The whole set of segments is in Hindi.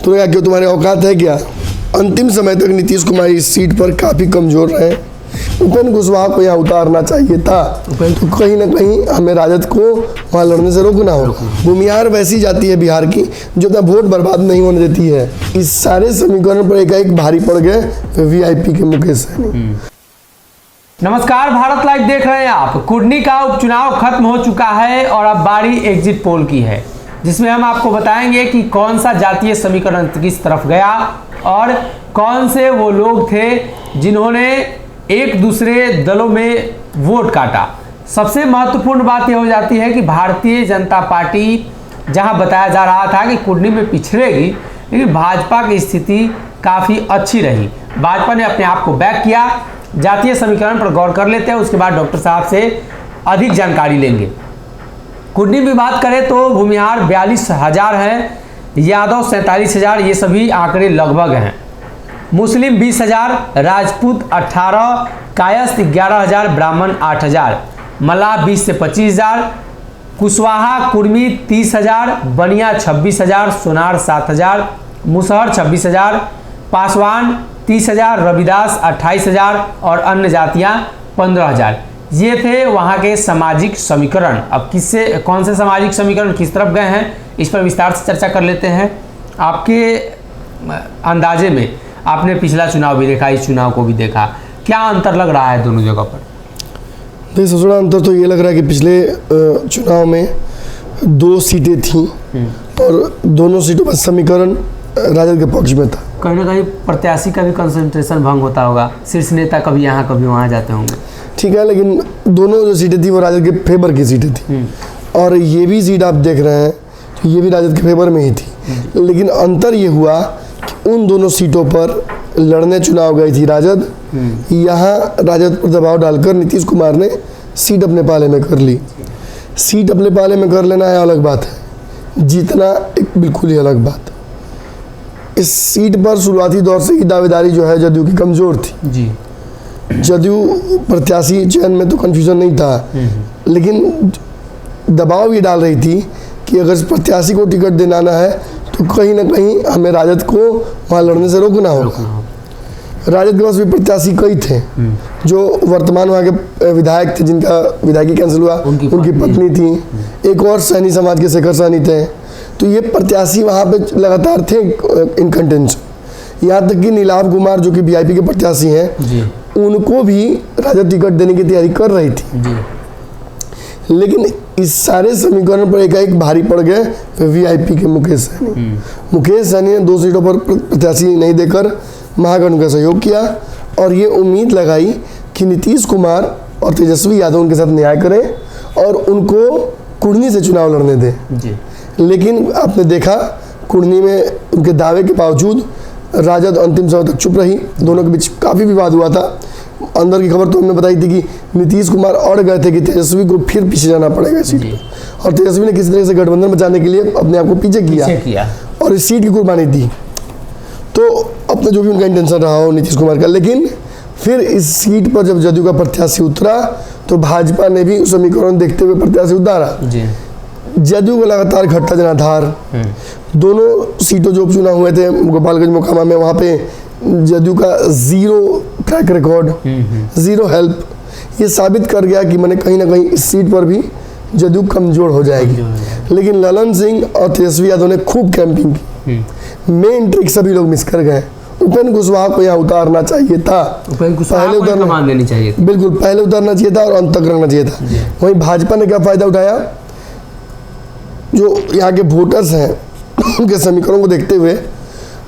तूने कहा क्यों, तुम्हारे औकात है क्या? अंतिम समय तक नीतीश कुमार इस सीट पर काफ़ी कमज़ोर रहे। उपेंद्र कुशवाहा को यहाँ उतारना चाहिए था, तो कहीं ना कहीं हमें राजद को वहाँ लड़ने से रोकना हो। भूमिहार वैसी जाती है बिहार की जो अपना वोट बर्बाद नहीं होने देती है। इस सारे समीकरण पर एकाएक भारी पड़ गए वीआईपी के मुकेश सहनी। नमस्कार, भारत लाइव देख रहे हैं आप। कुर्नी का उपचुनाव खत्म हो चुका है और अब बारी एग्जिट पोल की है, जिसमें हम आपको बताएंगे कि कौन सा जातीय समीकरण किस तरफ गया और कौन से वो लोग थे जिन्होंने एक दूसरे दलों में वोट काटा। सबसे महत्वपूर्ण बात यह हो जाती है कि भारतीय जनता पार्टी जहां बताया जा रहा था कि कुर्नी में पिछड़ेगी, लेकिन भाजपा की स्थिति काफ़ी अच्छी रही। भाजपा ने अपने आप को बैक किया। जातीय समीकरण पर गौर कर लेते हैं, उसके बाद डॉक्टर साहब से अधिक जानकारी लेंगे। कुर्नी में बात करें तो भूमिहार 42,000 हैं, यादव 47,000, ये सभी आंकड़े लगभग हैं। मुस्लिम 20,000, राजपूत 18, कायस्थ 11,000, ब्राह्मण 8,000, मल्लाह 20 से 25,000, कुशवाहा कुर्मी 30,000, बनिया 26,000, सोनार 7,000, मुसहर 26,000, पासवान 30,000, रविदास 28,000 और अन्य जातियां 15,000। ये थे वहाँ के सामाजिक समीकरण। अब कौन से सामाजिक समीकरण किस तरफ गए हैं, इस पर विस्तार से चर्चा कर लेते हैं। आपके अंदाजे में आपने पिछला चुनाव भी देखा, इस चुनाव को भी देखा, क्या अंतर लग रहा है दोनों जगह पर? देखिए, सबसे बड़ा अंतर तो ये लग रहा है कि पिछले चुनाव में 2 सीटें थीं और दोनों सीटों पर समीकरण राजद के पक्ष में था। कहीं ना कहीं प्रत्याशी का भी कंसंट्रेशन भंग होता होगा, शीर्ष नेता कभी यहाँ कभी वहाँ जाते होंगे। ठीक है, लेकिन दोनों जो सीटें थी वो राजद के फेवर की सीटें थी और ये भी सीट आप देख रहे हैं तो ये भी राजद के फेवर में ही थी। लेकिन अंतर ये हुआ कि उन दोनों सीटों पर लड़ने चुनाव गई थी राजद। यहाँ राजद पर दबाव डालकर नीतीश कुमार ने सीट अपने पाले में कर ली। सीट अपने पाले में कर लेना है अलग बात है, जीतना एक बिल्कुल ही अलग बात है। इस सीट पर शुरुआती दौर से ही दावेदारी जो है जदयू की कमज़ोर थी जी। जदयू प्रत्याशी चयन में तो कन्फ्यूज़न नहीं था, लेकिन दबाव ये डाल रही थी कि अगर प्रत्याशी को टिकट दिलाना है तो कहीं ना कहीं हमें राजद को वहाँ लड़ने से रोकना होगा। राजद के पास भी प्रत्याशी कई थे जो वर्तमान वहाँ के विधायक थे, जिनका विधायकी कैंसिल हुआ, उनकी पत्नी थी, एक और सैनी समाज के शेखर सहनी थे। तो ये प्रत्याशी वहाँ पे लगातार थे इन कंटेंशन। यहाँ तक कि नीलाभ कुमार जो कि वीआईपी के प्रत्याशी हैं, उनको भी राजद टिकट देने की तैयारी कर रही थी जी। लेकिन इस सारे समीकरण पर एकाएक भारी पड़ गए वीआईपी के मुकेश सहनी। मुकेश सहनी ने 2 सीटों पर प्रत्याशी नहीं देकर महागठबंधन का सहयोग किया और ये उम्मीद लगाई कि नीतीश कुमार और तेजस्वी यादव उनके साथ न्याय करें और उनको कुर्नी से चुनाव लड़ने दें जी। लेकिन आपने देखा कुर्नी में उनके दावे के बावजूद राजद अंतिम समय तक चुप रही। दोनों के बीच काफ़ी विवाद हुआ था। अंदर की खबर तो हमने बताई थी कि नीतीश कुमार अड़ गए थे कि तेजस्वी को फिर पीछे जाना पड़ेगा सीट पर, और तेजस्वी ने किसी तरह से गठबंधन बचाने के लिए अपने आप को पीछे किया और इस सीट की कुर्बानी दी। तो अपना जो भी उनका इंटेंशन रहा हो नीतीश कुमार का, लेकिन फिर इस सीट पर जब जदयू का प्रत्याशी उतरा तो भाजपा ने भी समीकरण देखते हुए प्रत्याशी उतारा। जदयू को लगातार घटता जनाधार। दोनों सीटों जो उपचुनाव हुए थे गोपालगंज मोकामा में, वहाँ पे जदयू का 0 ट्रैक रिकॉर्ड, 0 हेल्प, ये साबित कर गया कि मैंने कहीं ना कहीं इस सीट पर भी जदयू कमजोर हो जाएगी। लेकिन ललन सिंह और तेजस्वी यादव ने खूब कैंपिंग की। मेन ट्रिक सभी लोग मिस कर गए। उपेंद्र कुशवाहा को यहाँ उतारना चाहिए था, पहले उतारना देनी चाहिए, बिल्कुल पहले उतारना चाहिए था और अंत तक रखना चाहिए था। वहीं भाजपा ने क्या फायदा उठाया, जो यहाँ के वोटर्स हैं उनके समीकरणों को देखते हुए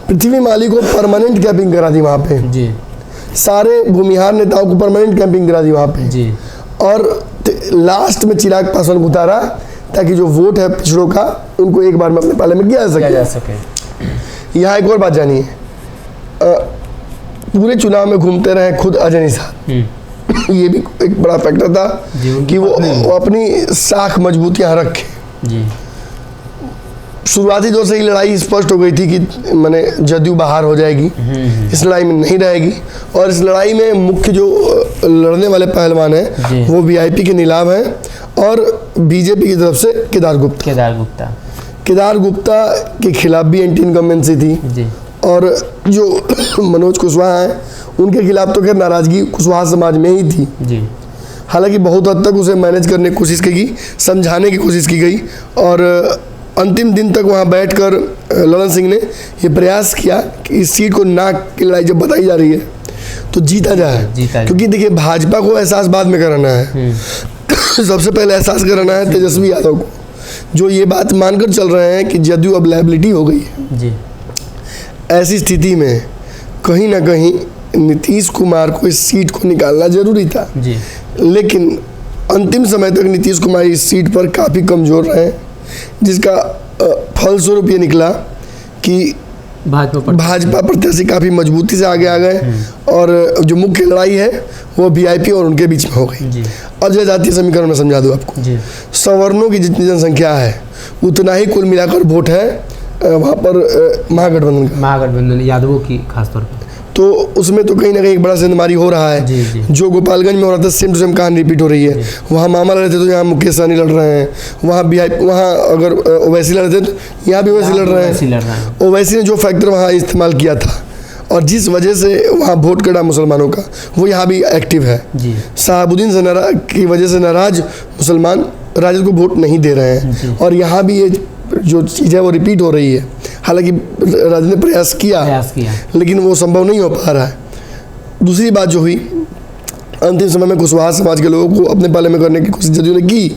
पृथ्वी माली को परमानेंट कैंपिंग करा दी वहाँ पे जी। सारे भूमिहार नेताओं को परमानेंट कैंपिंग करा दी वहाँ पे जी। और लास्ट में चिराग पासवान को उतारा ताकि जो वोट है पिछड़ों का उनको एक बार में अपने पाले में किया जा सके। यहाँ एक और बात जानिए, पूरे चुनाव में घूमते रहे खुद अजय निषाद, ये भी एक बड़ा फैक्टर था कि वो अपनी साख मजबूत यहाँ रखे जी। शुरुआती दौर से ही लड़ाई स्पष्ट हो गई थी कि मैंने जदयू बाहर हो जाएगी, इस लड़ाई में नहीं रहेगी। और इस लड़ाई में मुख्य जो लड़ने वाले पहलवान हैं वो वीआईपी के नीलाभ हैं और बीजेपी की तरफ से केदार गुप्ता। केदार गुप्ता के खिलाफ भी एंटी इनकम्बेंसी थी जी और जो मनोज कुशवाहा हैं उनके खिलाफ तो खैर नाराजगी कुशवाहा समाज में ही थी। जी हालांकि बहुत हद तक उसे मैनेज करने की कोशिश की गई, समझाने की कोशिश की गई और अंतिम दिन तक वहां बैठकर ललन सिंह ने ये प्रयास किया कि इस सीट को नाक की लड़ाई जब बताई जा रही है तो जीता जाए। क्योंकि देखिए भाजपा को एहसास बाद में कराना है, सबसे पहले एहसास कराना है तेजस्वी यादव को, जो ये बात मानकर चल रहे हैं कि जदयू अब लायबिलिटी हो गई है। जी ऐसी स्थिति में कहीं ना कहीं नीतीश कुमार को इस सीट को निकालना जरूरी था। जी लेकिन अंतिम समय तक नीतीश कुमार इस सीट पर काफ़ी कमज़ोर रहे, जिसका फलस्वरूप ये निकला कि भाजपा प्रत्याशी काफ़ी मजबूती से आगे आ गए और जो मुख्य लड़ाई है वो वीआईपी और उनके बीच में हो गई। और जो जातीय समीकरण में समझा दूँ आपको, सवर्णों की जितनी जनसंख्या है उतना ही कुल मिलाकर वोट है वहाँ पर महागठबंधन यादवों की खासतौर पर, तो उसमें तो कहीं ना कहीं एक बड़ा सेंधमारी हो रहा है। जी। जो गोपालगंज में हो रहा था सेम टू सेम कहानी रिपीट हो रही है। वहाँ मामा लड़ रहे थे तो यहाँ मुकेश सहनी लड़ रहे हैं, वहाँ अगर ओवैसी लड़ रहे थे तो यहाँ भी ओवैसी लड़ रहे हैं। ओवैसी ने जो फैक्टर वहाँ इस्तेमाल किया था और जिस वजह से वहाँ वोट कटा मुसलमानों का, वो यहाँ भी एक्टिव है। शहाबुद्दीन से की वजह से नाराज मुसलमान राजद को वोट नहीं दे रहे हैं और यहाँ भी ये जो चीज़ है वो रिपीट हो रही है। हालांकि राजद ने प्रयास किया लेकिन वो संभव नहीं हो पा रहा है। दूसरी बात जो हुई, अंतिम समय में कुशवाहा समाज के लोगों को अपने पाले में करने की कोशिश जदयू ने की,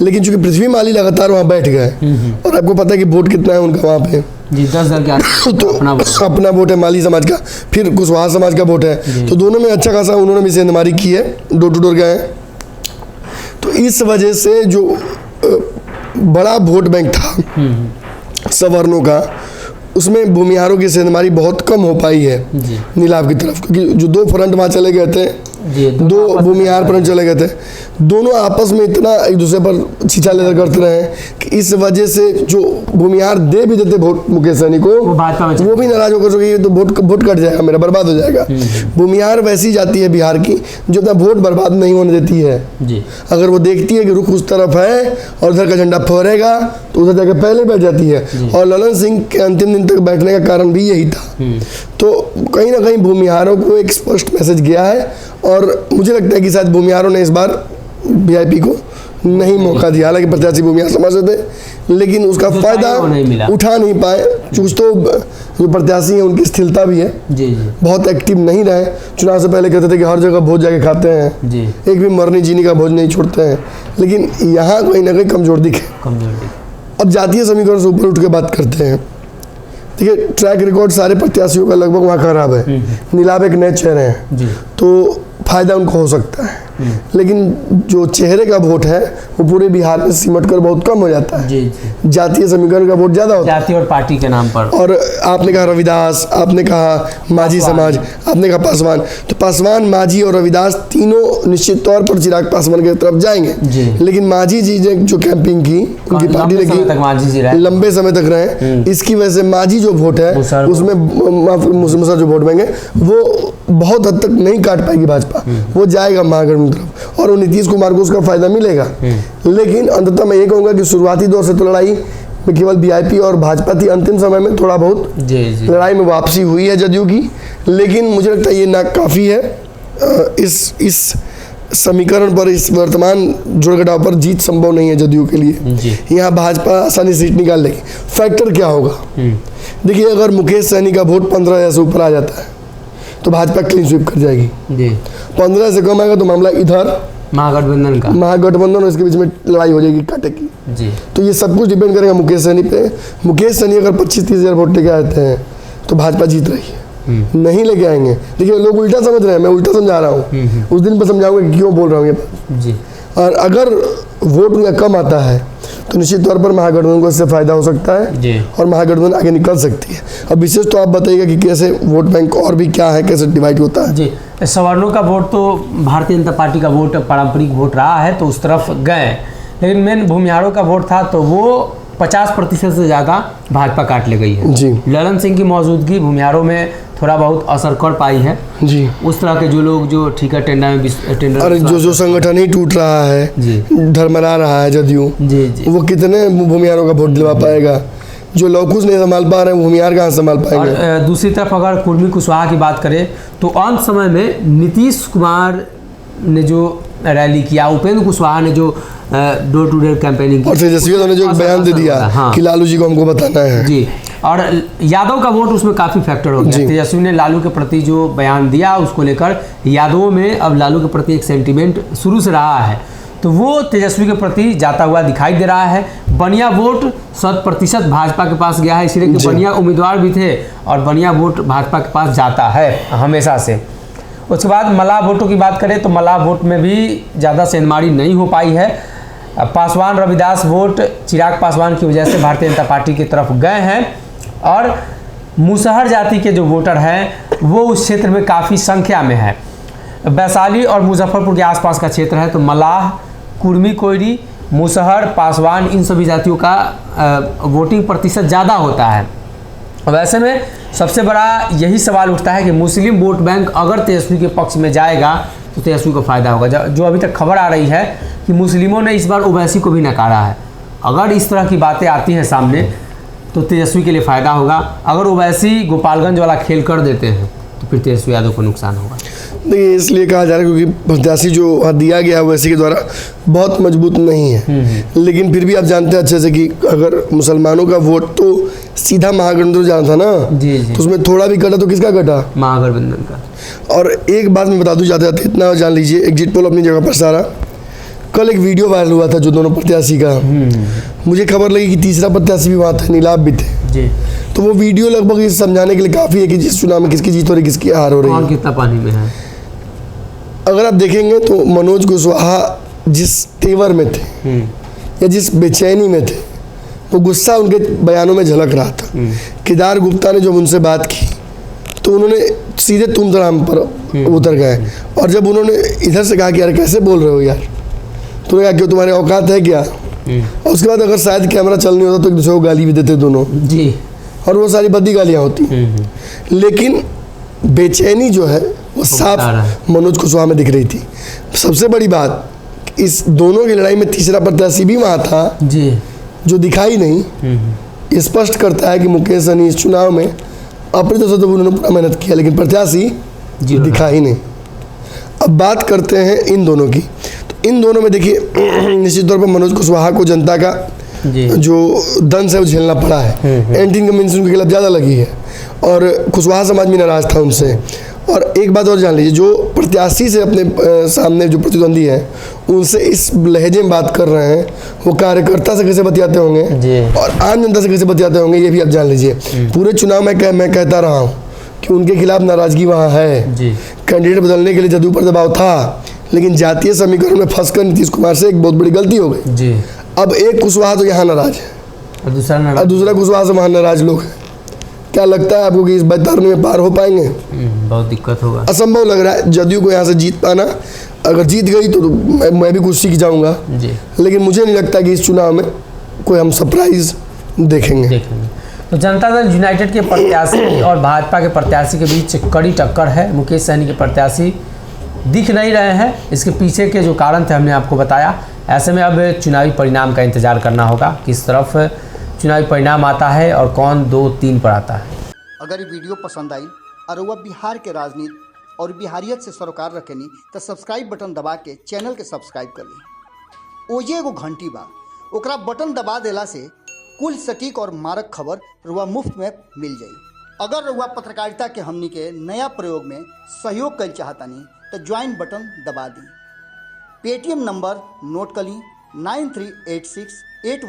लेकिन चूंकि पृथ्वी माली लगातार वहाँ बैठ गए और आपको पता है कि वोट कितना है उनका वहाँ पे, 10,000 तो अपना वोट है माली समाज का, फिर कुशवाहा समाज का वोट है, तो दोनों में अच्छा खासा उन्होंने भी सेंधमारी की है, डोर टू डोर गए हैं। तो इस वजह से जो बड़ा वोट बैंक था सवर्णों का, उसमें भूमिहारों की सेंधमारी बहुत कम हो पाई है नीलाभ की तरफ, क्योंकि जो दो फ्रंट वहाँ चले गए थे, दो भूमिहार फ्रंट चले गए थे, दोनों आपस में इतना एक दूसरे पर छीछा लेकर करते रहे कि इस वजह से जो भूमिहार दे भी देते वोट मुकेश सहनी को, वो भी नाराज होकर सोचे ये तो वोट कट जाएगा, मेरा बर्बाद हो जाएगा। भूमिहार वैसी जाती है बिहार की जो अपना वोट बर्बाद नहीं होने देती है। अगर वो देखती है कि रुख उस तरफ है और उधर का झंडा फहरेगा तो उधर जाकर पहले बैठ जाती है, और ललन सिंह के अंतिम दिन तक बैठने का कारण भी यही था। तो कहीं ना कहीं भूमिहारों को एक स्पष्ट मैसेज गया है और मुझे लगता है कि शायद भूमिहारों ने इस बार वीआईपी को नहीं मौका दिया। हालांकि प्रत्याशी भूमिहार समाज से थे लेकिन उसका फायदा उठा नहीं पाए। कुछ तो जो प्रत्याशी हैं उनकी स्थिरता भी है, बहुत एक्टिव नहीं रहे। चुनाव से पहले कहते थे कि हर जगह भोज जाके खाते हैं, एक भी मरनी जीनी का भोज नहीं छोड़ते हैं, लेकिन यहाँ कहीं ना कहीं कमजोर दिखे। अब जातीय समीकरण से ऊपर उठ के बात करते हैं। देखिए ट्रैक रिकॉर्ड सारे प्रत्याशियों का लगभग वहाँ खराब है। नीलाभ एक नए चेहरे हैं तो फायदा उनको हो सकता है, लेकिन जो चेहरे का वोट है वो पूरे बिहार में सिमट कर बहुत कम हो जाता है। जातीय समीकरण का वोट ज्यादा होता है जाति और पार्टी के नाम पर। और आपने कहा रविदास, आपने कहा माझी समाज, आपने कहा पासवान, तो पासवान, माझी और रविदास तीनों निश्चित तौर पर चिराग पासवान की तरफ जाएंगे। लेकिन माझी जी ने जो कैंपिंग की उनकी पार्टी ने की, लंबे समय तक रहे, इसकी वजह से माझी जो वोट है उसमें मुसलमान जो वोट बैंक है वो बहुत हद तक नहीं काट पाएगी भाजपा, वो जाएगा महागठबंधन की तरफ और नीतीश कुमार को उसका फायदा मिलेगा। लेकिन अंततः मैं ये कहूँगा कि शुरुआती दौर से तो लड़ाई में केवल वीआईपी और भाजपा थी, अंतिम समय में थोड़ा बहुत लड़ाई में वापसी हुई है जदयू की, लेकिन मुझे लगता है ये ना काफ़ी है। इस समीकरण पर, इस वर्तमान जोड़घटाव पर जीत संभव नहीं है जदयू के लिए। यहाँ भाजपा आसानी सीट निकाल लेगी। फैक्टर क्या होगा? देखिए अगर मुकेश सहनी का वोट 15 से ऊपर आ जाता है तो भाजपा क्लीन स्वीप कर जाएगी। 15 से कम आएगा तो मामला इधर महागठबंधन और इसके बीच में लड़ाई हो जाएगी कांटे की। तो ये सब कुछ डिपेंड करेगा मुकेश सहनी पे। मुकेश सहनी अगर 25-30 हज़ार वोट लेके आते हैं तो भाजपा जीत रही है, नहीं लेके आएंगे। देखिए लोग उल्टा समझ रहे हैं, मैं उल्टा समझा रहा हूँ, उस दिन पर समझाऊंगा कि क्यों बोल रहा हूँ ये बात। और अगर वोट उनका कम आता है तो निश्चित तौर पर महागठबंधन को इससे फायदा हो सकता है और महागठबंधन आगे निकल सकती है। अब विशेष तो आप बताइएगा कि कैसे वोट बैंक और भी क्या है, कैसे डिवाइड होता है। जी, सवर्णों का वोट तो भारतीय जनता पार्टी का वोट पारंपरिक वोट रहा है तो उस तरफ गए, लेकिन मेन भूमिहारों का वोट था तो वो 50% से ज़्यादा भाजपा काट ले गई है जी। ललन सिंह की मौजूदगी भूमिहारों में थोड़ा बहुत असर कर पाई है जी। उस तरह के जो लोग जो ठीक है टेंडर अरे जो संगठन ही टूट रहा है, जी। धर्मरा रहा है जदयू, जी जी। वो कितने भूमिहारों का वोट दिलवा पाएगा? जो लौकुश नहीं संभाल पा रहे हैं भूमिहार कहाँ संभाल पाएंगे? और दूसरी तरफ अगर कुर्मी कुशवाहा की बात करें तो अंत समय में नीतीश कुमार ने जो रैली किया, उपेंद्र कुशवाहा ने जो डोर टू डोर कैंपेनिंग की, और तेजस्वी ने जो बयान दे दिया हाँ। कि लालू जी को हमको बताना है जी, और यादव का वोट उसमें काफ़ी फैक्टर हो गया। तेजस्वी ने लालू के प्रति जो बयान दिया उसको लेकर यादवों में अब लालू के प्रति एक सेंटीमेंट शुरू से रहा है, तो वो तेजस्वी के प्रति जाता हुआ दिखाई दे रहा है। बढ़िया वोट 100% भाजपा के पास गया है, इसलिए कि बढ़िया उम्मीदवार भी थे और बढ़िया वोट भाजपा के पास जाता है हमेशा से। उसके बाद मल्लाह वोटों की बात करें तो मल्लाह वोट में भी ज़्यादा सेंधमारी नहीं हो पाई है। पासवान रविदास वोट चिराग पासवान की वजह से भारतीय जनता पार्टी की तरफ गए हैं और मुसहर जाति के जो वोटर हैं वो उस क्षेत्र में काफ़ी संख्या में है। वैशाली और मुजफ्फरपुर के आसपास का क्षेत्र है, तो मल्लाह, कुर्मी, कोयरी, मुसहर, पासवान, इन सभी जातियों का वोटिंग प्रतिशत ज़्यादा होता है। वैसे में सबसे बड़ा यही सवाल उठता है कि मुस्लिम वोट बैंक अगर तेजस्वी के पक्ष में जाएगा तो तेजस्वी को फ़ायदा होगा। जो अभी तक खबर आ रही है कि मुस्लिमों ने इस बार ओवैसी को भी नकारा है। अगर इस तरह की बातें आती हैं सामने तो तेजस्वी के लिए फ़ायदा होगा। अगर ओवैसी गोपालगंज वाला खेल कर देते हैं तो फिर तेजस्वी यादव को नुकसान होगा। देखिए, इसलिए कहा जा रहा है क्योंकि प्रत्याशी जो दिया गया है ओवैसी के द्वारा बहुत मजबूत नहीं है, लेकिन फिर भी आप जानते हैं अच्छे से कि अगर मुसलमानों का वोट तो सीधा महागठबंधन जाना था ना, जी जी, तो उसमें थोड़ा भी कटा तो किसका कटा? महागठबंधन का। और एक बात मैं बता दूं, जाते जाते इतना जान लीजिए, एग्जिट पोल अपनी जगह पर सारा। कल एक वीडियो वायरल हुआ था जो दोनों प्रत्याशी का, मुझे खबर लगी कि तीसरा प्रत्याशी भी वहाँ था, नीलाभ भी थे जी। तो वो वीडियो लगभग ये समझाने के लिए काफ़ी है कि जिस चुनाव में किसकी जीत हो रही, किसकी हार हो रही कौन है। कितना पानी में है। अगर आप देखेंगे तो मनोज कुशवाहा जिस तेवर में थे या जिस बेचैनी में थे, वो गुस्सा उनके बयानों में झलक रहा था। केदार गुप्ता ने जब उनसे बात की तो उन्होंने सीधे तुमतराम पर उतर गए, और जब उन्होंने इधर से कहा कि यार कैसे बोल रहे हो यार, तो उन्होंने कहा क्यों तुम्हारे औकात है क्या? और उसके बाद अगर शायद कैमरा चल नहीं होता तो एक दूसरे को गाली भी देते दोनों जी, और वो सारी बद्दी गालियाँ होती। लेकिन बेचैनी जो है वो साफ मनोज कुशवाहा में दिख रही थी। सबसे बड़ी बात, इस दोनों की लड़ाई में तीसरा प्रत्याशी भी वहाँ था जी, जो दिखाई नहीं। स्पष्ट करता है कि मुकेश सहनी इस चुनाव में अपनी तरफ से तो उन्होंने पूरा मेहनत किया, लेकिन प्रत्याशी दिखा ही नहीं। अब बात करते हैं इन दोनों की, तो इन दोनों में देखिए निश्चित तौर पर मनोज कुशवाहा को जनता का जो दंश है वो झेलना पड़ा है। एंटी इनकम्बेंसी उनके खिलाफ ज़्यादा लगी है और कुशवाहा समाज भी नाराज था उनसे। और एक बात और जान लीजिए, जो प्रत्याशी से अपने सामने जो प्रतिद्वंदी है उनसे इस लहजे में बात कर रहे हैं, वो कार्यकर्ता से कैसे बतियाते होंगे और आम जनता से कैसे बतियाते होंगे, ये भी आप जान लीजिए। पूरे चुनाव में मैं कहता रहा हूँ कि उनके खिलाफ नाराजगी वहाँ है। कैंडिडेट बदलने के लिए जदयू पर दबाव था, लेकिन जातीय समीकरण में फंसकर नीतीश कुमार से एक बहुत बड़ी गलती हो गई। अब एक कुशवाहा तो यहाँ नाराज है और दूसरा कुशवाहा से वहाँ नाराज लोग हैं। क्या लगता है आपको कि इस बैतरनी में पार हो पाएंगे? बहुत दिक्कत होगा, असंभव लग रहा है जदयू को यहाँ से जीत पाना। अगर जीत गई तो मैं भी कुछ सीख जाऊँगा, लेकिन मुझे नहीं लगता कि इस चुनाव में कोई हम सरप्राइज देखेंगे। तो जनता दल यूनाइटेड के प्रत्याशी और भाजपा के प्रत्याशी के बीच कड़ी टक्कर है। मुकेश सहनी के प्रत्याशी दिख नहीं रहे हैं, इसके पीछे के जो कारण थे हमने आपको बताया। ऐसे में अब चुनावी परिणाम का इंतजार करना होगा, किस तरफ चुनावी परिणाम आता है और कौन 2-3 पर आता है। अगर ये वीडियो पसंद आई और वह बिहार के राजनीति और बिहारियत से सरोकार रखेनी तो सब्सक्राइब बटन दबा के चैनल के सब्सक्राइब कर ली। ओजे एगो घंटी बा, ओकरा बटन दबा देला से कुल सटीक और मारक खबर रुआ मुफ्त में मिल जाई। अगर रुआ पत्रकारिता के हमनी के नया प्रयोग में सहयोग कर चाहतानी तो ज्वाइन बटन दबा दी। पेटीएम नंबर नोट कर ली 938681